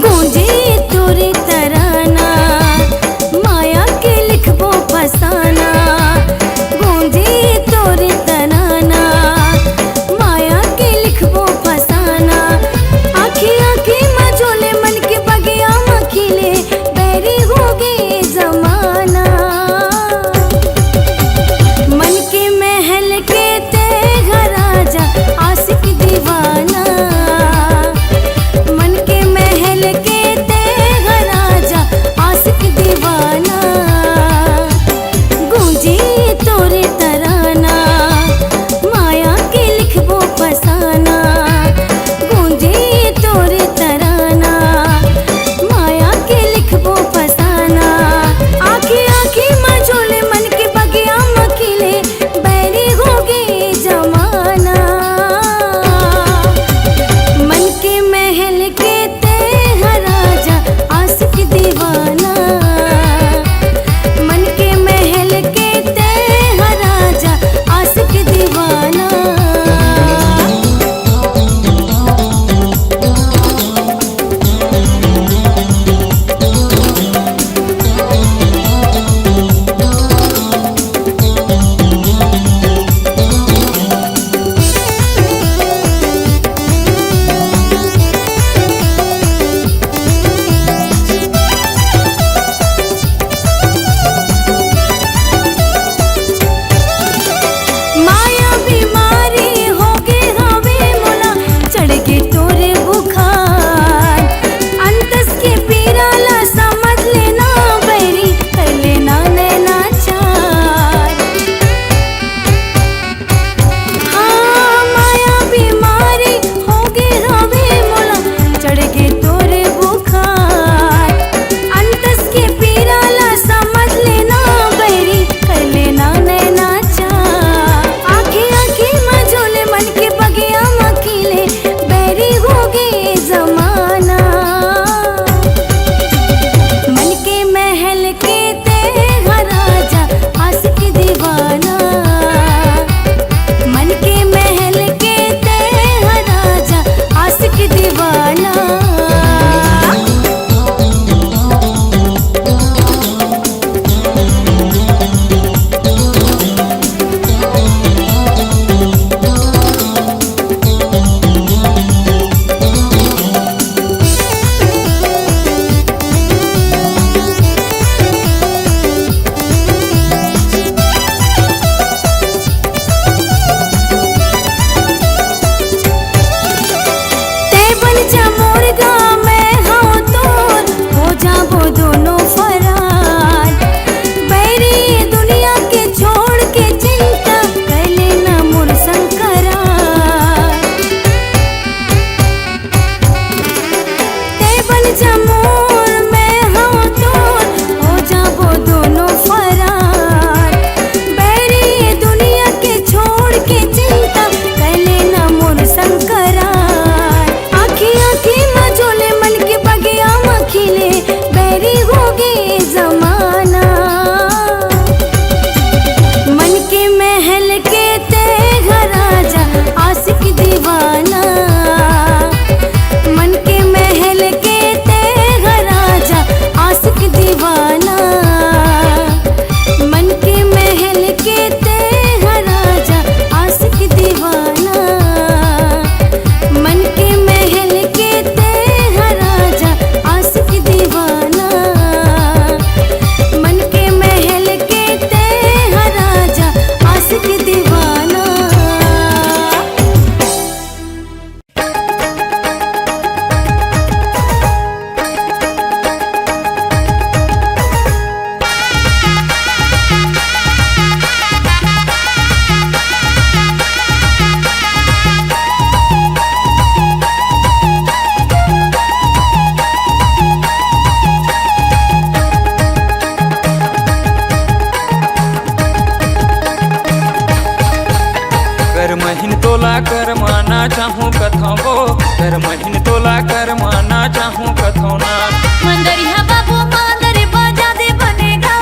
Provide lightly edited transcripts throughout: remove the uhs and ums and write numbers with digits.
गूंजे तोरे तराना माया के लिखबो फसाना, गूंजे तोरे तराना चाहूँ कथो वो कर महीन तोला कर माना चाहूँ कथो ना। मंदरिया बाबू मांदर बाजा दे बनेगा,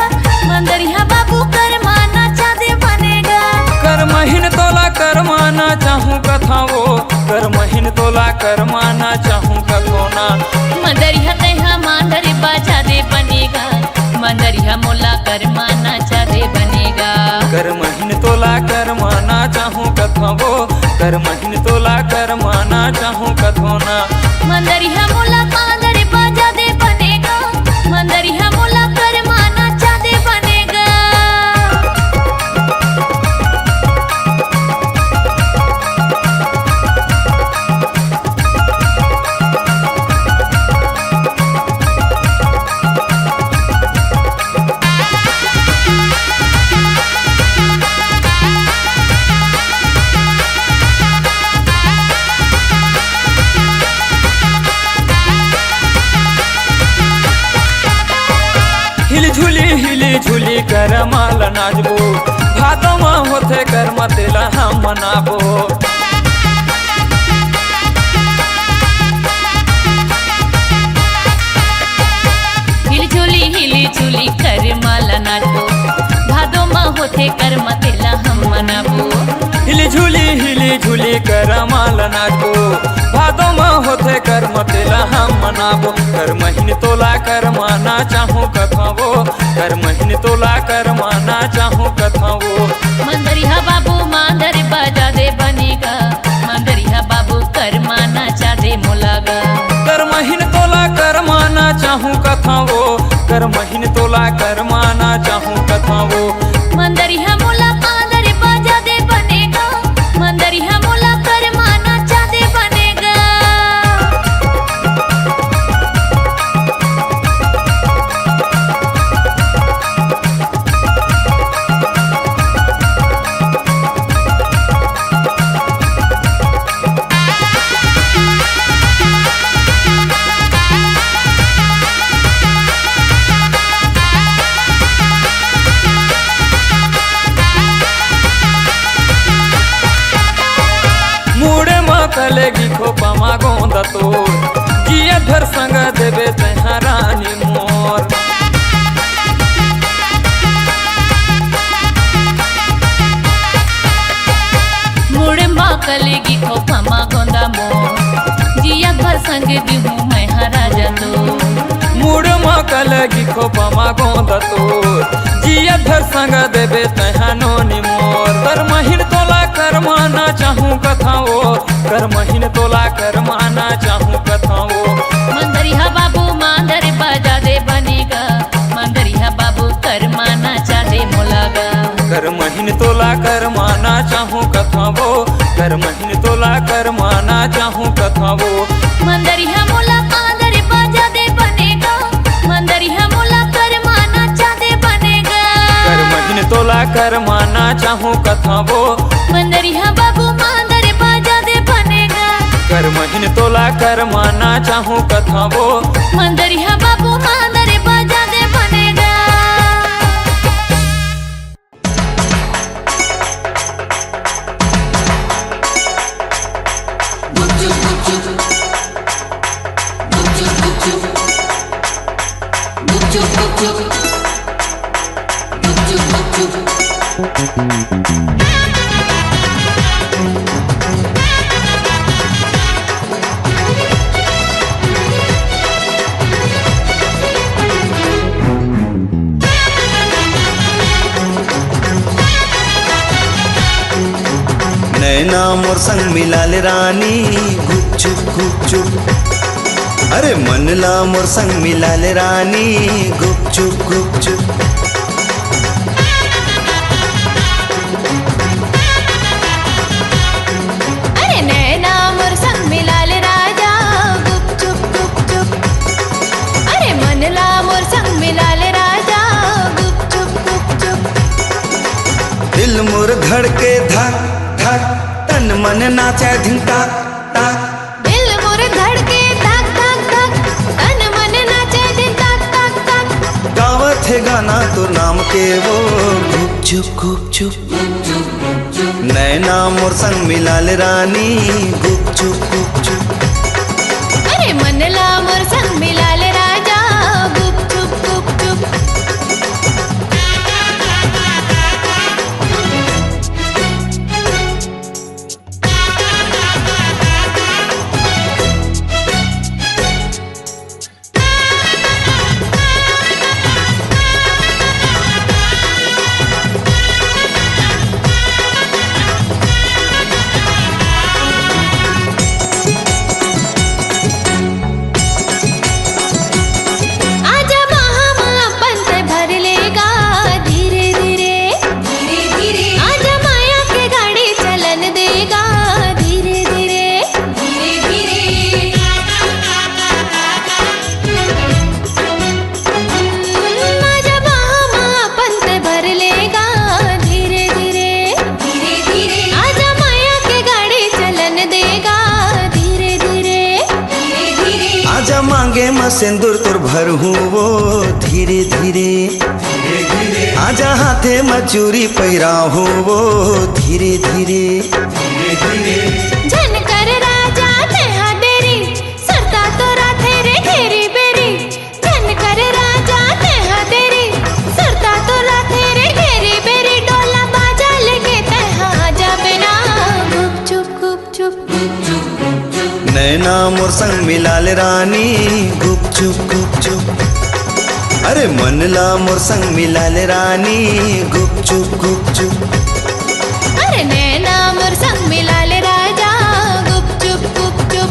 मंदरिया बाबू कर माना चादे बनेगा। कर महीन तोला कर माना चाहूँ कथो वो कर महीन तोला कर माना चाहूँ कथो ना। मंदरिया तैहा मांदर बाजा दे बनेगा, मंदरिया मोला कर माना चादे बनेगा। कर महीन तोला कर माना चाहूँ कथो वो कर महीन तोला कर माना चाहूँ कथो ना। मंदरिया मोला मांदर बाजा दे बनेगा, मंदरिया मोला कर माना चादे बनेगा। हिली झूली कर माल नाचबो, भादो में होते कर मतेला हम मनाबो। हिली झूली कर माला नाचबो, भादो में होते कर मतेला हम मनाबो। हिली झूली कर माल नाचबो, भादो में होते कर मतेला हम मनाबो। कर महीन तोला कर माना चाहूँ कथो वो कर महीन तोला कर माना चाहूँ कथो वो। मंदरिया बाबू मांदर बाजा दे बनेगा, मंदरिया बाबू कर माना चादे मोलागा। कर महीन तोला कर माना चाहूँ कथो वो कर महीन तोला कर माना चाहूँ कथो वो। मंदरिया मोला मांदर बाजा दे बनेगा, मंदरिया मोला कर माना चादे बनेगा। कलेगी खोपा मागोंद तो जिया धर संग देवे तैहा रानी मोर। मुड़े माँ कलेगी खोपा मागोंदा मोर, जिया भर संग दिहूँ मैं राजा तो। मुड़ माँ कलेगी खोपा मागोंद तो जिया धर संग देवे तैहा नोनी मोर। कर महीन तोला कर माना चाहूँ कथा वो कर महीन तोला कर माना चाहूँ कथा वो। मंदरिया बाबू मांदर बाजा दे बनेगा, मंदरिया बाबू कर माना चादे मोलागा। कर महीन तोला कर माना चाहूँ कथा वो कर महीन तोला कर माना चाहूँ कथा वो। मंदरिया मोला मांदर बाजा दे बनेगा, मंदरिया मोला कर माना चादे बनेगा। कर महीन तोला कर माना चाहूँ कथा वो मंदरिया बाबू मांदर बाजा दे बनेगा। कर महीन तोला कर माना चाहूँ कथा वो मंदरिया बाबू मांदर बाजा दे बनेगा। नैना मोर संग मिलाले रानी गुपचुप गुपचुप। अरे मनला मोर संग मिलाले रानी गुपचुप गुपचुप। अरे नैना मोर संग मिलाले राजा गुपचुप गुपचुप। अरे मनला मोर संग मिलाले राजा गुपचुप गुपचुप। दिल मोर धड़के धक धक तन मन नाचे धिन ताक ताक। दिल मोर धड़के धक धक धक तन मन नाचे धिन ताक ताक ताक। गावत है गाना तो नाम के वो गुपचुप गुपचुप। नैना मोर संग मिलाल रानी गुपचुप गुपचुप। अरे मनला मोर संग मिलाल राजा गुपचुप गुपचुप। मांगे में सिंदूर तुर भर हूँ वो धीरे धीरे। आजा हाथे में चूरी पैरा हूँ वो धीरे धीरे। झन कर राजा नेहा देरी सरता तोरा तेरे घेरी बेरी। झन कर राजा नेहा देरी सरता तोरा तेरे घेरी बेरी। डोला बाजा लेके तहा आजा बिना गुपचुप गुपचुप। नैना मोर संग मिलाल रानी गुपचुप गुपचुप। अरे मनला मोर संग मिलाल रानी गुपचुप गुपचुप। अरे नैना मोर संग मिलाल राजा गुपचुप गुपचुप।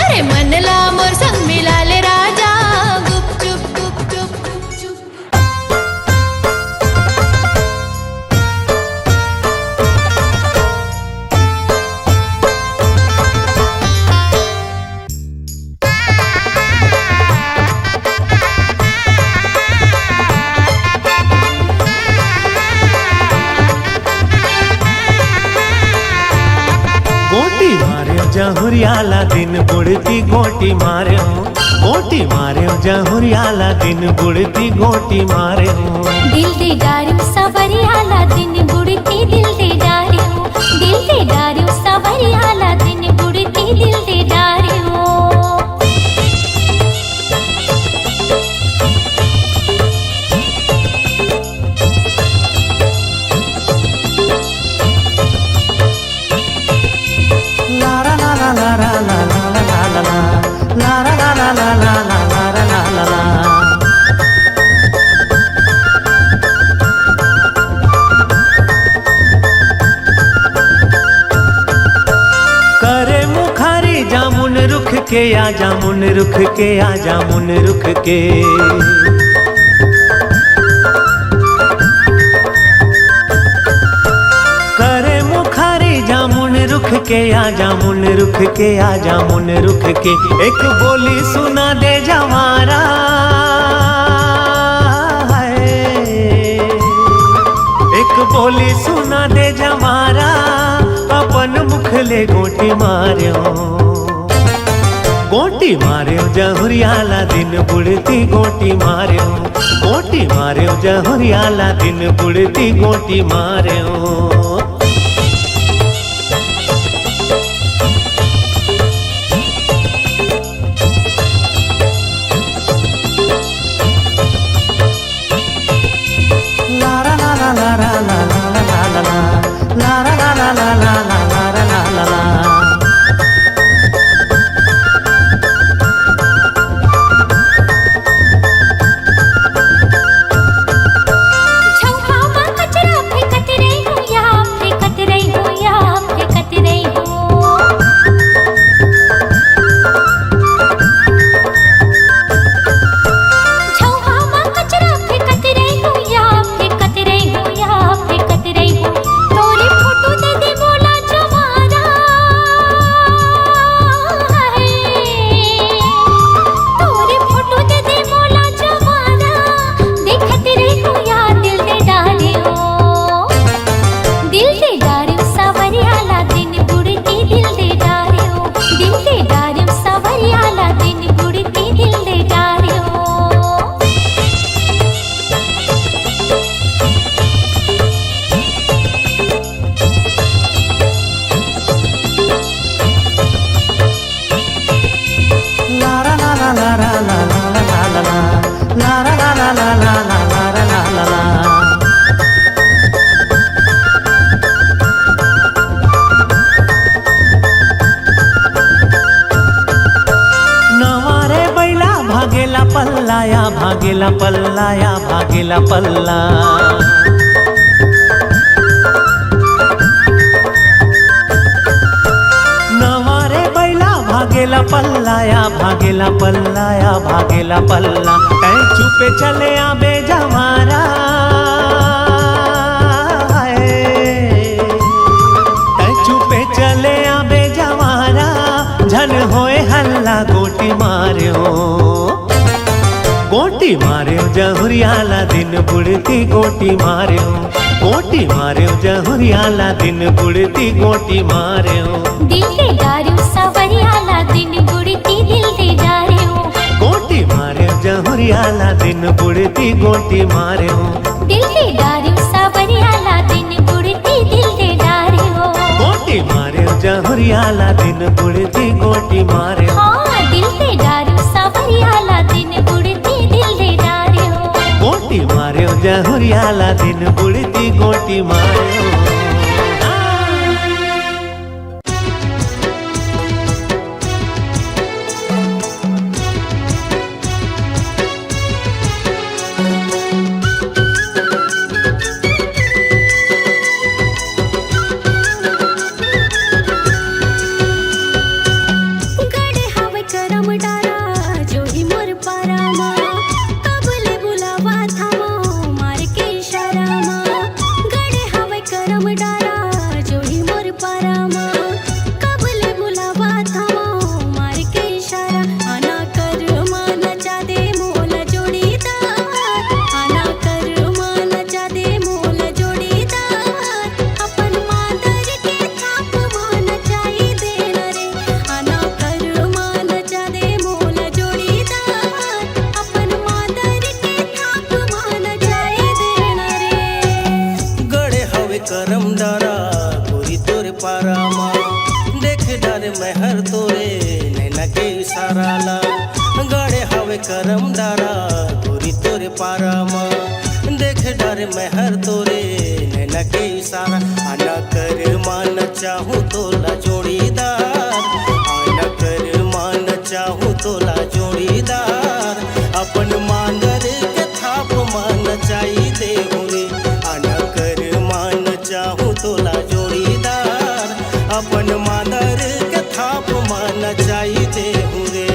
अरे मनला मोर संग मिलाल राजा गुपचुप गुपचुप गुपचुप। जहुरियाला दिन बुढ़ती गोटी मारे हो। गोटी मारे हो जहुरियाला दिन बुढ़ती गोटी मारे हो। दिल दे डारू सवरियाला दिन बुढ़ती दिल दे डारू। दिल दे डारू सवरियाला दिन बुढ़ती दिल दे डारू। करे मुखारी जामुन रुख के आ जामुन रुख के आ जामुन रुख के। करे मुखारी जामुन रुख के आ जामुन रुख के आ जामुन रुख के। एक बोली सुना दे जवारा एक बोली सुना दे जवारा। अपन मुखले गोटी मार्यो गोटी मार्यो जहुरियाला दिन बुढ़ती गोटी मार्यो। गोटी मार्यो जहुरियाला दिन बुढ़ती गोटी मार्यो। छौहा मा कचरा फेंकत रही हूँ यहाँ पल्ला या भागेला पल्ला। नवारे बैला भागेला पल्ला या भागेला पल्ला या भागेला पल्ला। ऐ चुपे चले आबे जमारा, चुपे चले आबे जमारा। झन होए हल्ला गोटी मार्यो, गोटी मार्यो जहुरियाला दिन बुड़ती गोटी मार्यो, गोटी मार्यो जहुरियाला दिन बुड़ती गोटी मार्यो। दिल दे डार्यो सवरियाला दिन बुड़ती दिल दे डार्यो, गोटी मार्यो जहुरियाला दिन बुड़ती गोटी मार्यो। दिल दे डार्यो सवरियाला दिन बुड़ती दिल दे डार्यो, गोटी मार्यो जहुरियाला दिन बुड़ती गोटी मार्यो। हाँ दिल दे डार्यो सवरियाला दिन बुड़ती दिल दे डार्यो, गोटी मार्यो जहुरियाला दिन बुड़ती गोटी मार्यो। गड़े हवे करम डारा जो ही मोर पारामा, कबले बुलावा थामो मार के इशारा मा। गड़े हवे करम डारा जो ही मोर पारामा, कबले बुलावा थामो मार के इशारा। आना कर मान चा दे मोल जोड़ीदार, आना कर मान चा दे मोल जोड़ीदार। अपन मादर के थाप मान चाही देना रे, आना कर मान चा दे मोल जोड़ीदार। अपन मादर के थाप मान चाही देना रे। गड़े हवे करम डारा गोरी तोरे पारामा, देख डारे महर तोरे नैना के इशारा ला। गड़े हवे करम डारा गोरी तोरे पारामा, देख डारे महर तोरे नैना के इशारा। आना कर मान चाहूँ तोला जोड़ीदार, आना कर मान चाहूँ तोला जोड़ीदार। अपन मांगर के थाप मान चाही दे रे, आना कर मान चाहूँ तोला जोड़ीदार। अपन मांगर के थाप मान चाही दे रे।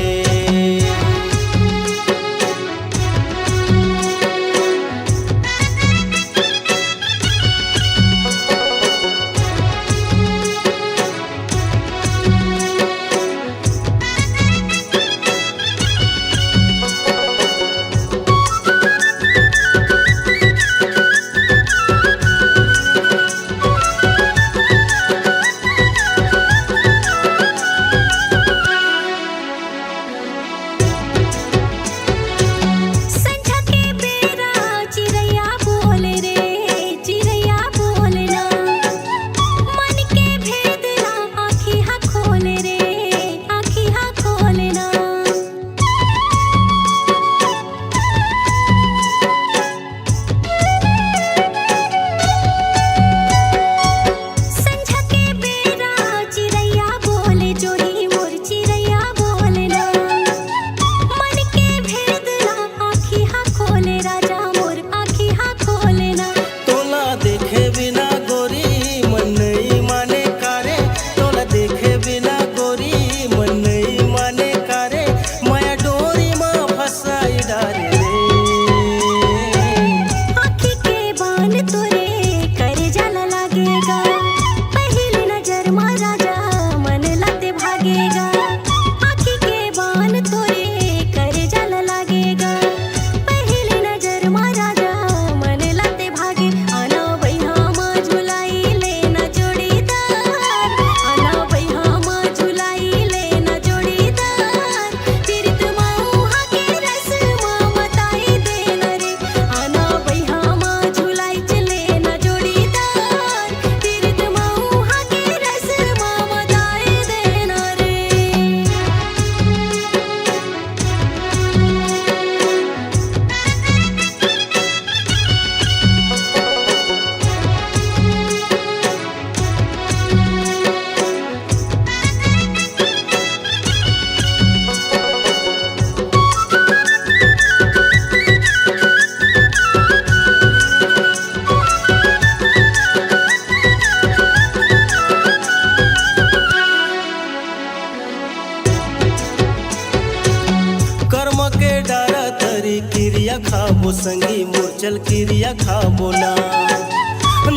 क्रिया खाबो ना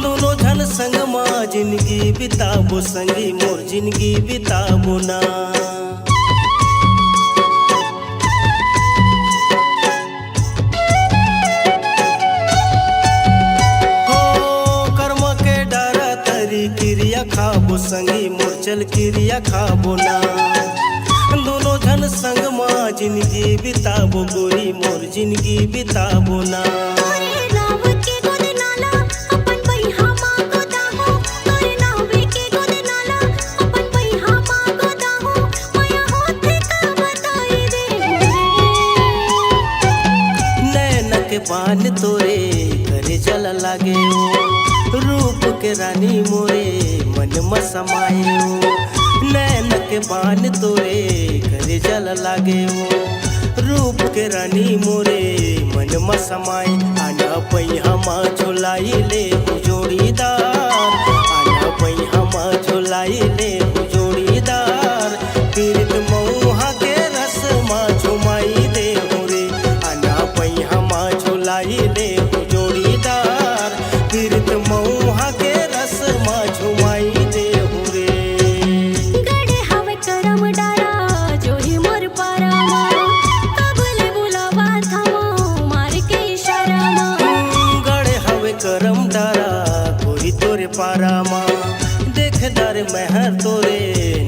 दोनों जन संग माँ जिंदगी बिताबो संगी मोर जिंदगी बिताबो ना क्रिया खाबो संगी मोर क्रिया खाबो ना दोनों जन संग माँ जिंदगी बिताबो गोरी मोर जिंदगी बिताबो ना नैना के बान तोरे करे जल लागे रूप के रानी मोरे मन में समाये नैन के बान तोरे करे जल लागे रूप के रानी मोरे मन में समाये आना पैया माँ झोलाई ले जोड़ीदार आना पैया माँ झोलाई ले जोड़ीदार पीरित मऊहा के रस माँ झुमाई दे रे आना पैया माँ झोलाई ले जोड़ीदार पीरित मऊहा के रस माँ झुमाई दे रे गड़े हवे करम डारा जोही मोर पारा कबले बुलावा थमो मार के इशारा गड़े हवे करम डारा गोरी तोरे पारा माँ देख डर महर तोरे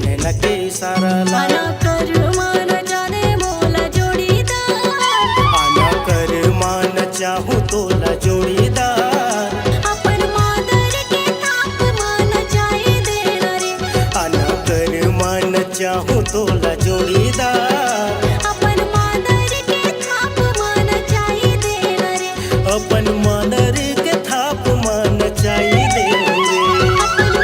नैना के इशारा ला आना कर मान जाने मोला जोड़ीदार आना कर मान चाहूँ तोला जोड़ीदार अपन मादर के ताप मान जाए देना रे आना कर मान चाहूँ तोला जोड़ीदार अपन मादर के ताप मान जाए देना रे अपन मानर के थाप मान चाहिए दे रे अपन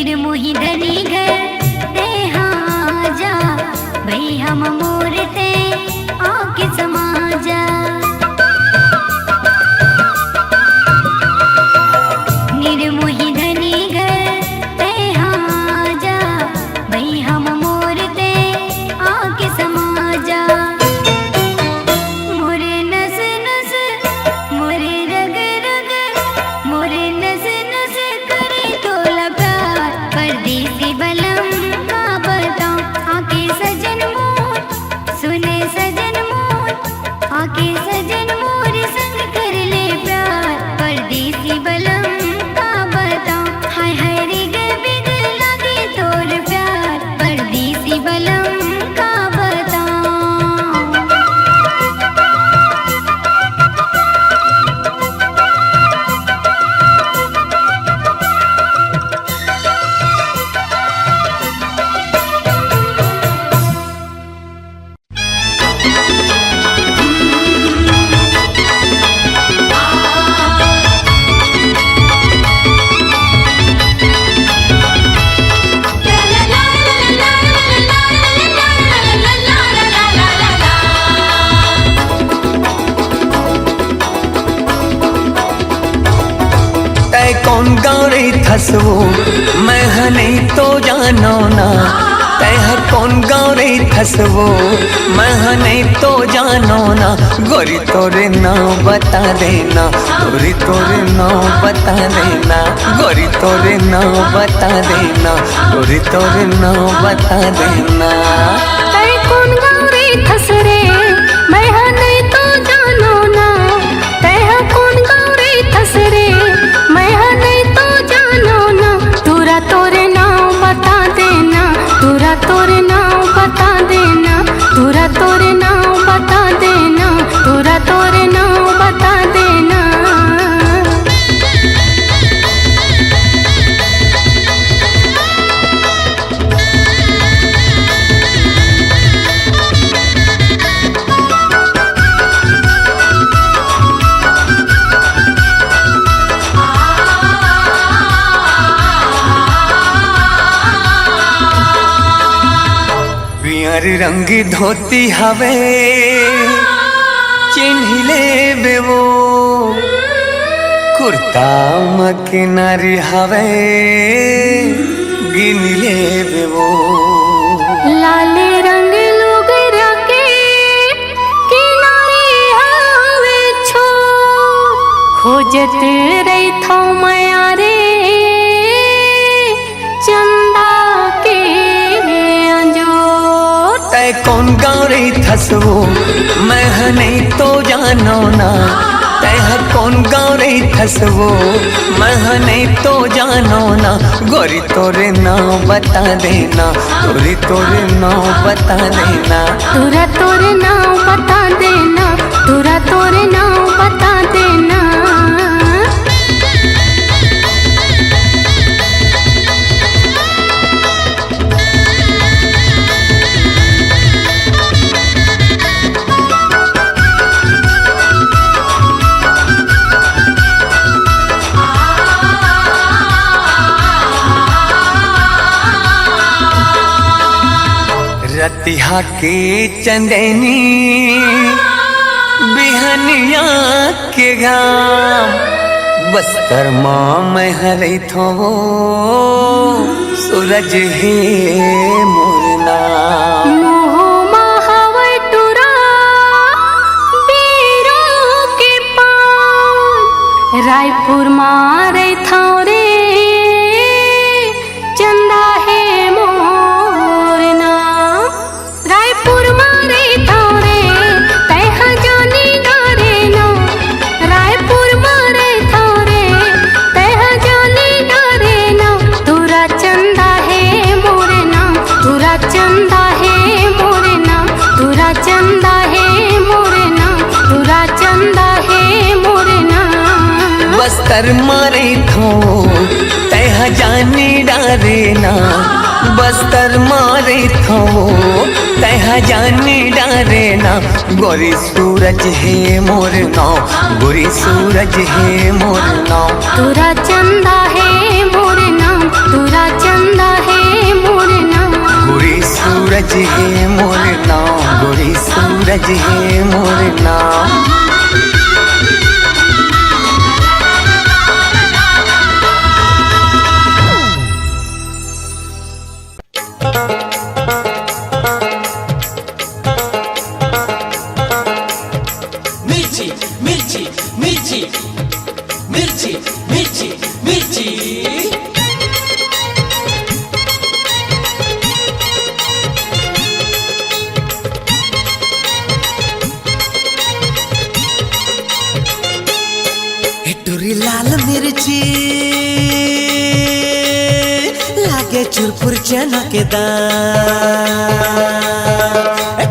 निर्मोही धनी घर ते हाँ जा भाई हम मूर्ते आके समा जा निर्मोही धनी घर ते हाँ जा भाई हम मूर्ते आके समा जा मोरे नस नस मोरे रग रग मोरे नस नस करे तोला प्यार परदेसी बलम का बताऊं आके सजन मोर सुने सजन मोर आके सजन मोर संग कर ले प्यार परदेसी बलम का बताऊं हाय हाय रे बिग लगे तोर प्यार परदेसी बलम का बताऊं तै कौन गौरी थसवो मैं नहीं तो जानो ना तै कौन गौरी थसवो मैं नहीं तो जानो ना गोरी तोरे नाम बता देना गोरी तोरे नाम बता देना गोरी तोरे नाम बता देना गोरी तोरे नाम बता देना तै कौन गौरी थसरे मैं नहीं तो जानो ना तै कौन गौरी थसरे मैं नहीं तो जानो ना तोरा तोरे नाम बता देना तोरा तोरे नाम बता देना तोरा तोरे नाम बता देना तोरा तोरे नाम बता देना पियर रंगी धोती हवे चिन्हिले बेवो कुर्ता मकिनारी हवे गिनले बेवो लाले रंग लोग रखे किनारे आवे छो खोजत रही थो माया रे चंदा के अंजोर तै कौन गौरी थसवो मैं नहीं तो जानो ना तै कौन गौरी थसवो मैं नहीं तो जानो ना गोरी तोरे नाम बता देना गोरी तोरे नाम बता देना तोरा तोरे नाम बता देना तोरा तोरे नाम बता देना रतिहा के चंदनी बिहनिया के घाम बस्तर माँ मैं हरे थो सूरज है मोरना मोह महावर टुरा बीरों के पान रायपुर मारे था रे चंदा है मोरना रायपुर मारे था रे तह जानी डारे ना रायपुर मारे था रे तह जानी डारे ना तुरा चंदा है मोरना तुरा चंदा है मोरना तुरा चंदा है मोरना तुरा चंदा है मोरना बस्तर मारे थो तह जानी डारे ना बस्तर मारे थो तह जानी डारे ना गोरी सूरज है मोर नाव गोरी सूरज है मोर नाव तुरा चंदा है मोर नाम तुरा चंदा चांदा है मोर नाम, गोरी सूरज है मोर नाम, गोरी सूरज है मोर नाम। मिर्ची मिर्ची मिर्ची मिर्ची मिर्ची मिर्ची। टुरी लाल मिर्ची लागे चुरपुर चनकेदार,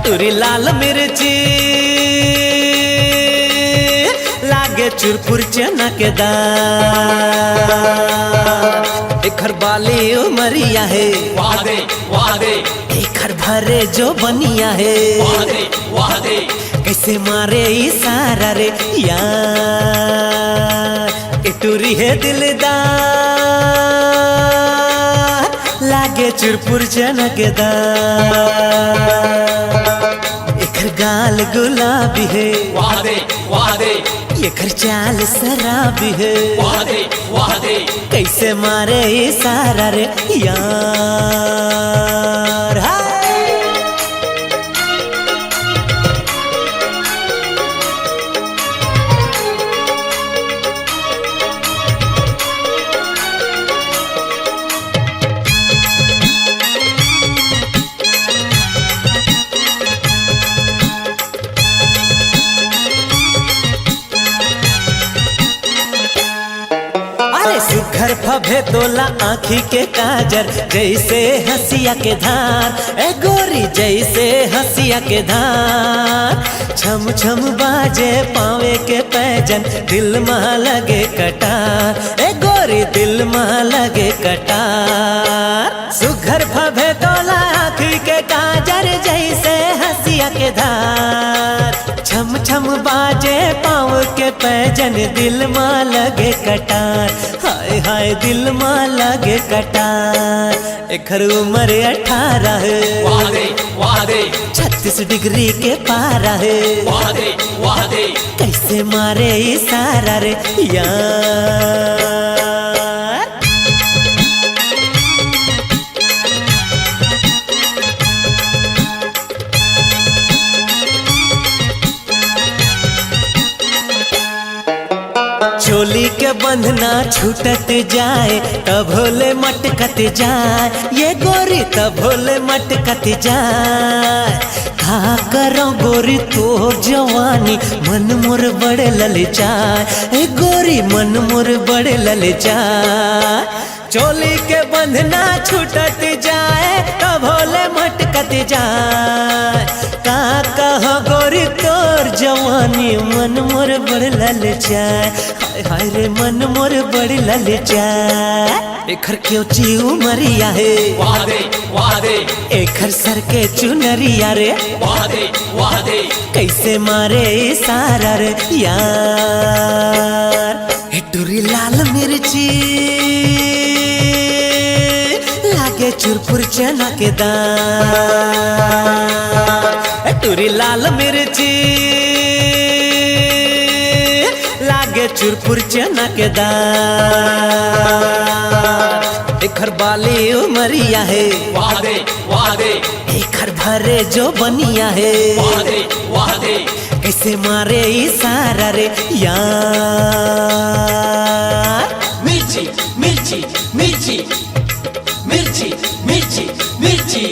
टुरी लाल मिर्ची लागे चुरपुर चनकेदार। एखर बाली उमरिया है वादे वादे, एखर भरे जो बनिया है वादे वादे। कैसे मारे इशारा रे यार, टुरी है दिलदार लागे चुरपुर चनकेदार। एखर गाल गुलाबी है वादे वादे, एखर चाल शराबी है वादे वादे। कैसे मारे इशारा रे यार। सुघर फभे तोला आँखी के काजर, जैसे हंसिया के धार ए गोरी, जैसे हंसिया के धार। छम छम बाजे पावे के पैजन, दिल में लगे कटार ए गोरी, दिल में लगे कटार। सुघर फभे तोला आँखी के काजर, जैसे हंसिया के धार। छम छम बाजे पाँव के पैजन, दिल में लगे कटार। हाय हाय दिल में लगे कटार। एखर उम्र 18 है वादे वादे, 36 डिग्री के पारा है वादे वादे। कैसे मारे इशारा रे यार। चोली के बंधना छूटत जाए, तब भोले मटकत जाए ये गोरी, तब भोले मटकत जाए। का करो गोरी तोर जवानी, मन मोर बड़े ललचाए ए गोरी, मन मोर बड़े ललचाए। चोली के बंधना छूटत जाए, तब भोले मटकत जाए। का कहो गोरी तोर जवानी, मन मोर बड़े ललचाए। हाय हाय रे मन मोर बड़ी ललचाए। एखर क्यों ची उमरिया है वादे वादे, एखर सर के चुनरिया रे वादे वादे। कैसे मारे इशारा रे यार। टुरी लाल मिर्ची लागे चुरपुर चनकेदार, टुरी लाल मिर्ची लागे चुरपुर चनकेदार। एखर बाली उमरिया है वादे वादे, एखर भरे जो बनिया है वादे वादे। कैसे मारे इशारा रे यार। मिर्ची मिर्ची मिर्ची मिर्ची मिर्ची मिर्ची।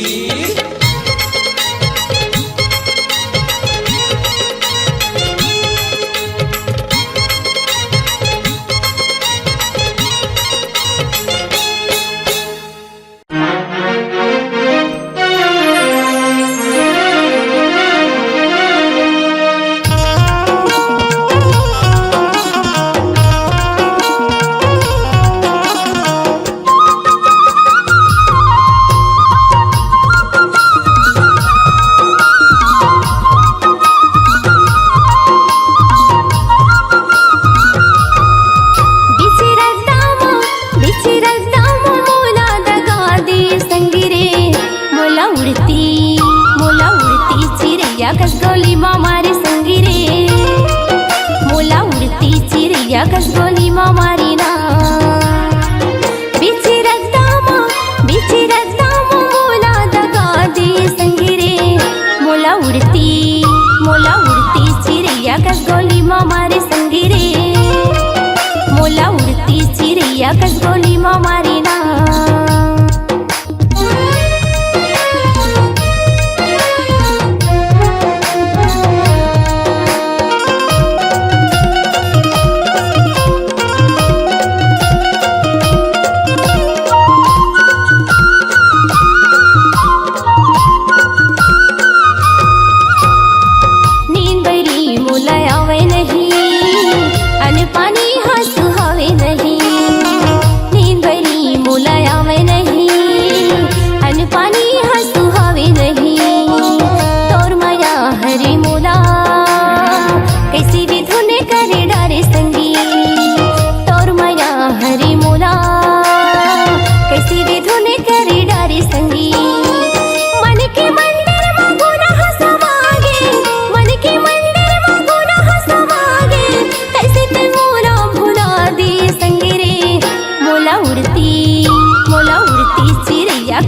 कसगोली मा मारी ना बिची रद्दा मोला दगा दे संगी रे मोला उड़ती चिड़ैया कसगोली मा मारे संगी रे मोला उड़ती चिड़ैया कसगोली मा मारी ना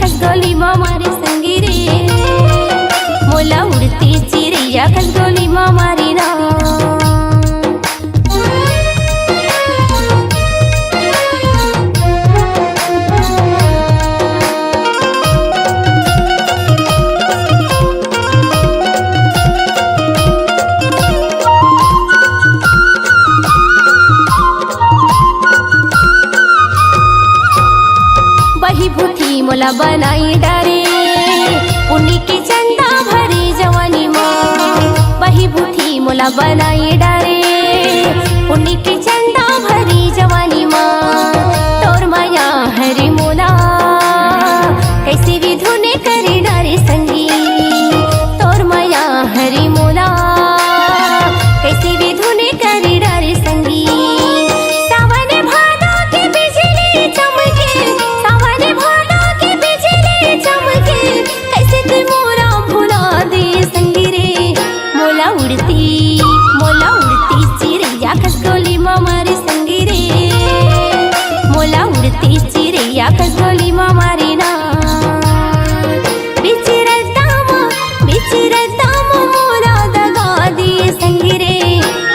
कसगोली मा मारी संगी रे मोला उड़ती चिड़ैया कसगोली मा मारी ना बही भूठी मोला बनाई डारे उन्हीं की चंदा भरी जवानी माँ बही भूठी मोला बनाई डारे उन्हीं की चंदा भरी जवानी माँ तोर माया हरी मोला कैसे भी धुने करे डारे संगी तोर माया हरी मोला कैसे भी धुने करे डारे संगी सावन भादो की बिजली चमके कैसे ते मोरा भुला दे संगी रे मोला उड़ती चिड़ैया कसगोली मा मारी संगी रे मोला उड़ती चिड़ैया कसगोली मा मारी ना बिची रद्दा मोला दगा दे संगी रे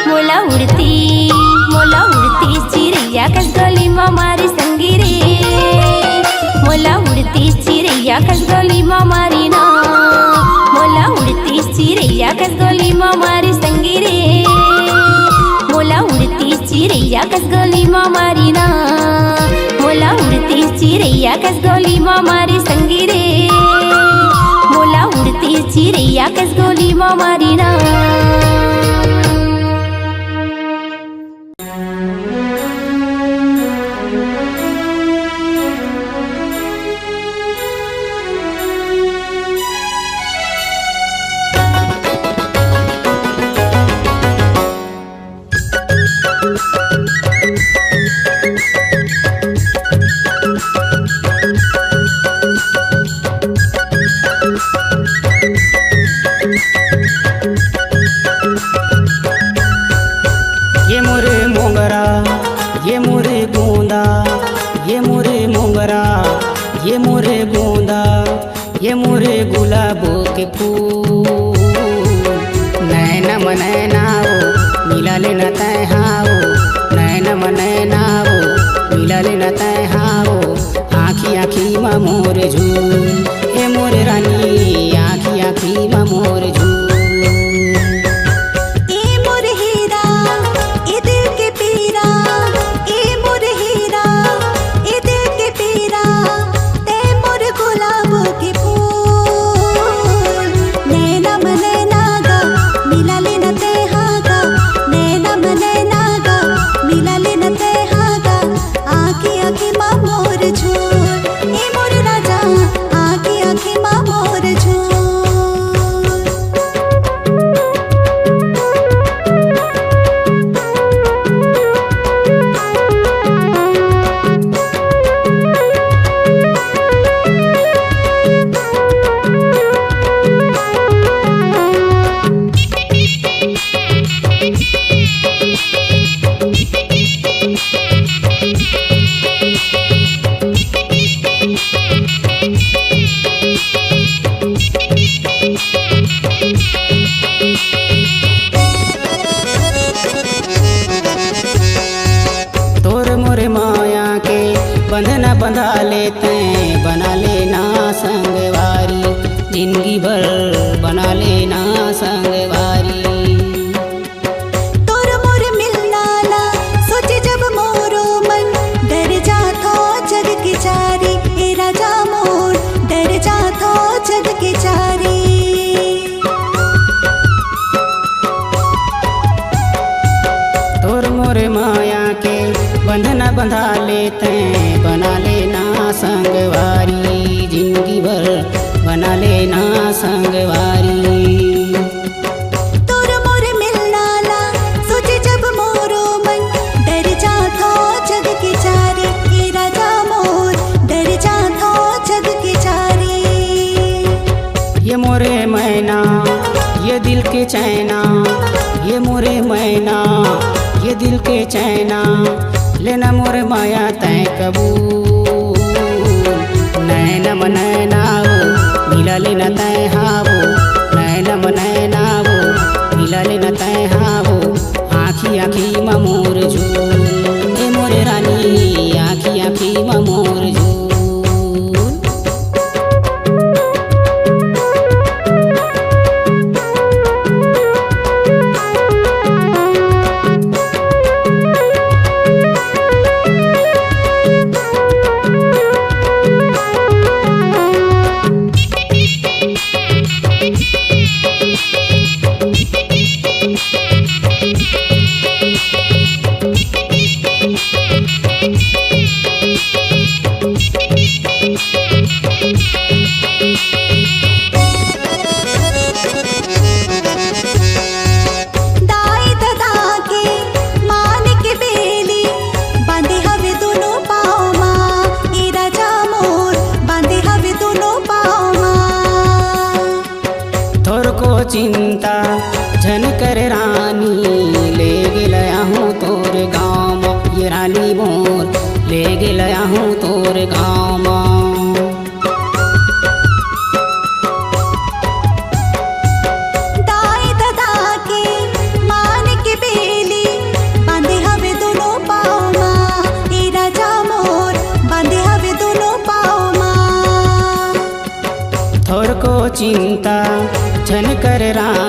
मोला उड़ती चिड़ैया कसगोली मा मारी संगी रे मोला उड़ती चिड़ैया कसगोली मा मारी ना मोला उड़ती चिड़ैया कसगोली मा मारी संगी रे मोला उड़ती चिड़ैया कसगोली मा मारी ना मोला उड़ती चिड़ैया कसगोली मा मारी संगी रे मोला उड़ती चिड़ैया कसगोली मा मारी ना ये मोरे गुलाबो के फूल नैना मनैनाओ मिला लेना तय हाओ नैना मनैनाओ मिला लेना तय हाओ आँखी आँखी मा मोर झूल ये मोरे रानी आँखी आँखी मा मोर झूल नैना बंधना बंधा लेते बना लेना संगवारी, जिंदगी भर बना लेना संगवारी। तोर मोर मिलना ला सोचे जब मोरो मन, डर जाता जग के चारी, ए राजा मोर डर जाता जग के चारी। तोर मोर माया के बंधना बंधा लेते बना लेना संगवारी, जिंदगी भर बना लेना संगवारी। तोर मोर मिलना ला सोचे जब मोरो मन, डर जाता जग के चारी, ए राजा मोर डर जाता जग के चारी। ये मोरे मैना ये दिल के चैना, ये मोरे मैना ये दिल के चैना, लेना मोर माया तय कबूल। नैनम नैनावो मिला लेना तय हावो, नैनम नैनावो मिला लेना तय हावो, आँखी आँखी में मोर झूल, ए मोरे रानी आँखी आँखी में मोर झूल। दाई ददा के मान के बेली, बांधे हवे दोनों पाँव माँ, ए राजा मोर बांधे हवे दोनों पाँव माँ। तोर को चिंता झन कर रानी, ले गया हूँ तोर गाँव, ये रानी मोर ले गया हूँ तोर गाँव। दाई ददा के मान के बेली, बांधे हवे दोनों पाँव माँ, ए राजा मोर बांधे हवे दोनों पाँव माँ। थोर को चिंता झन कर रानी,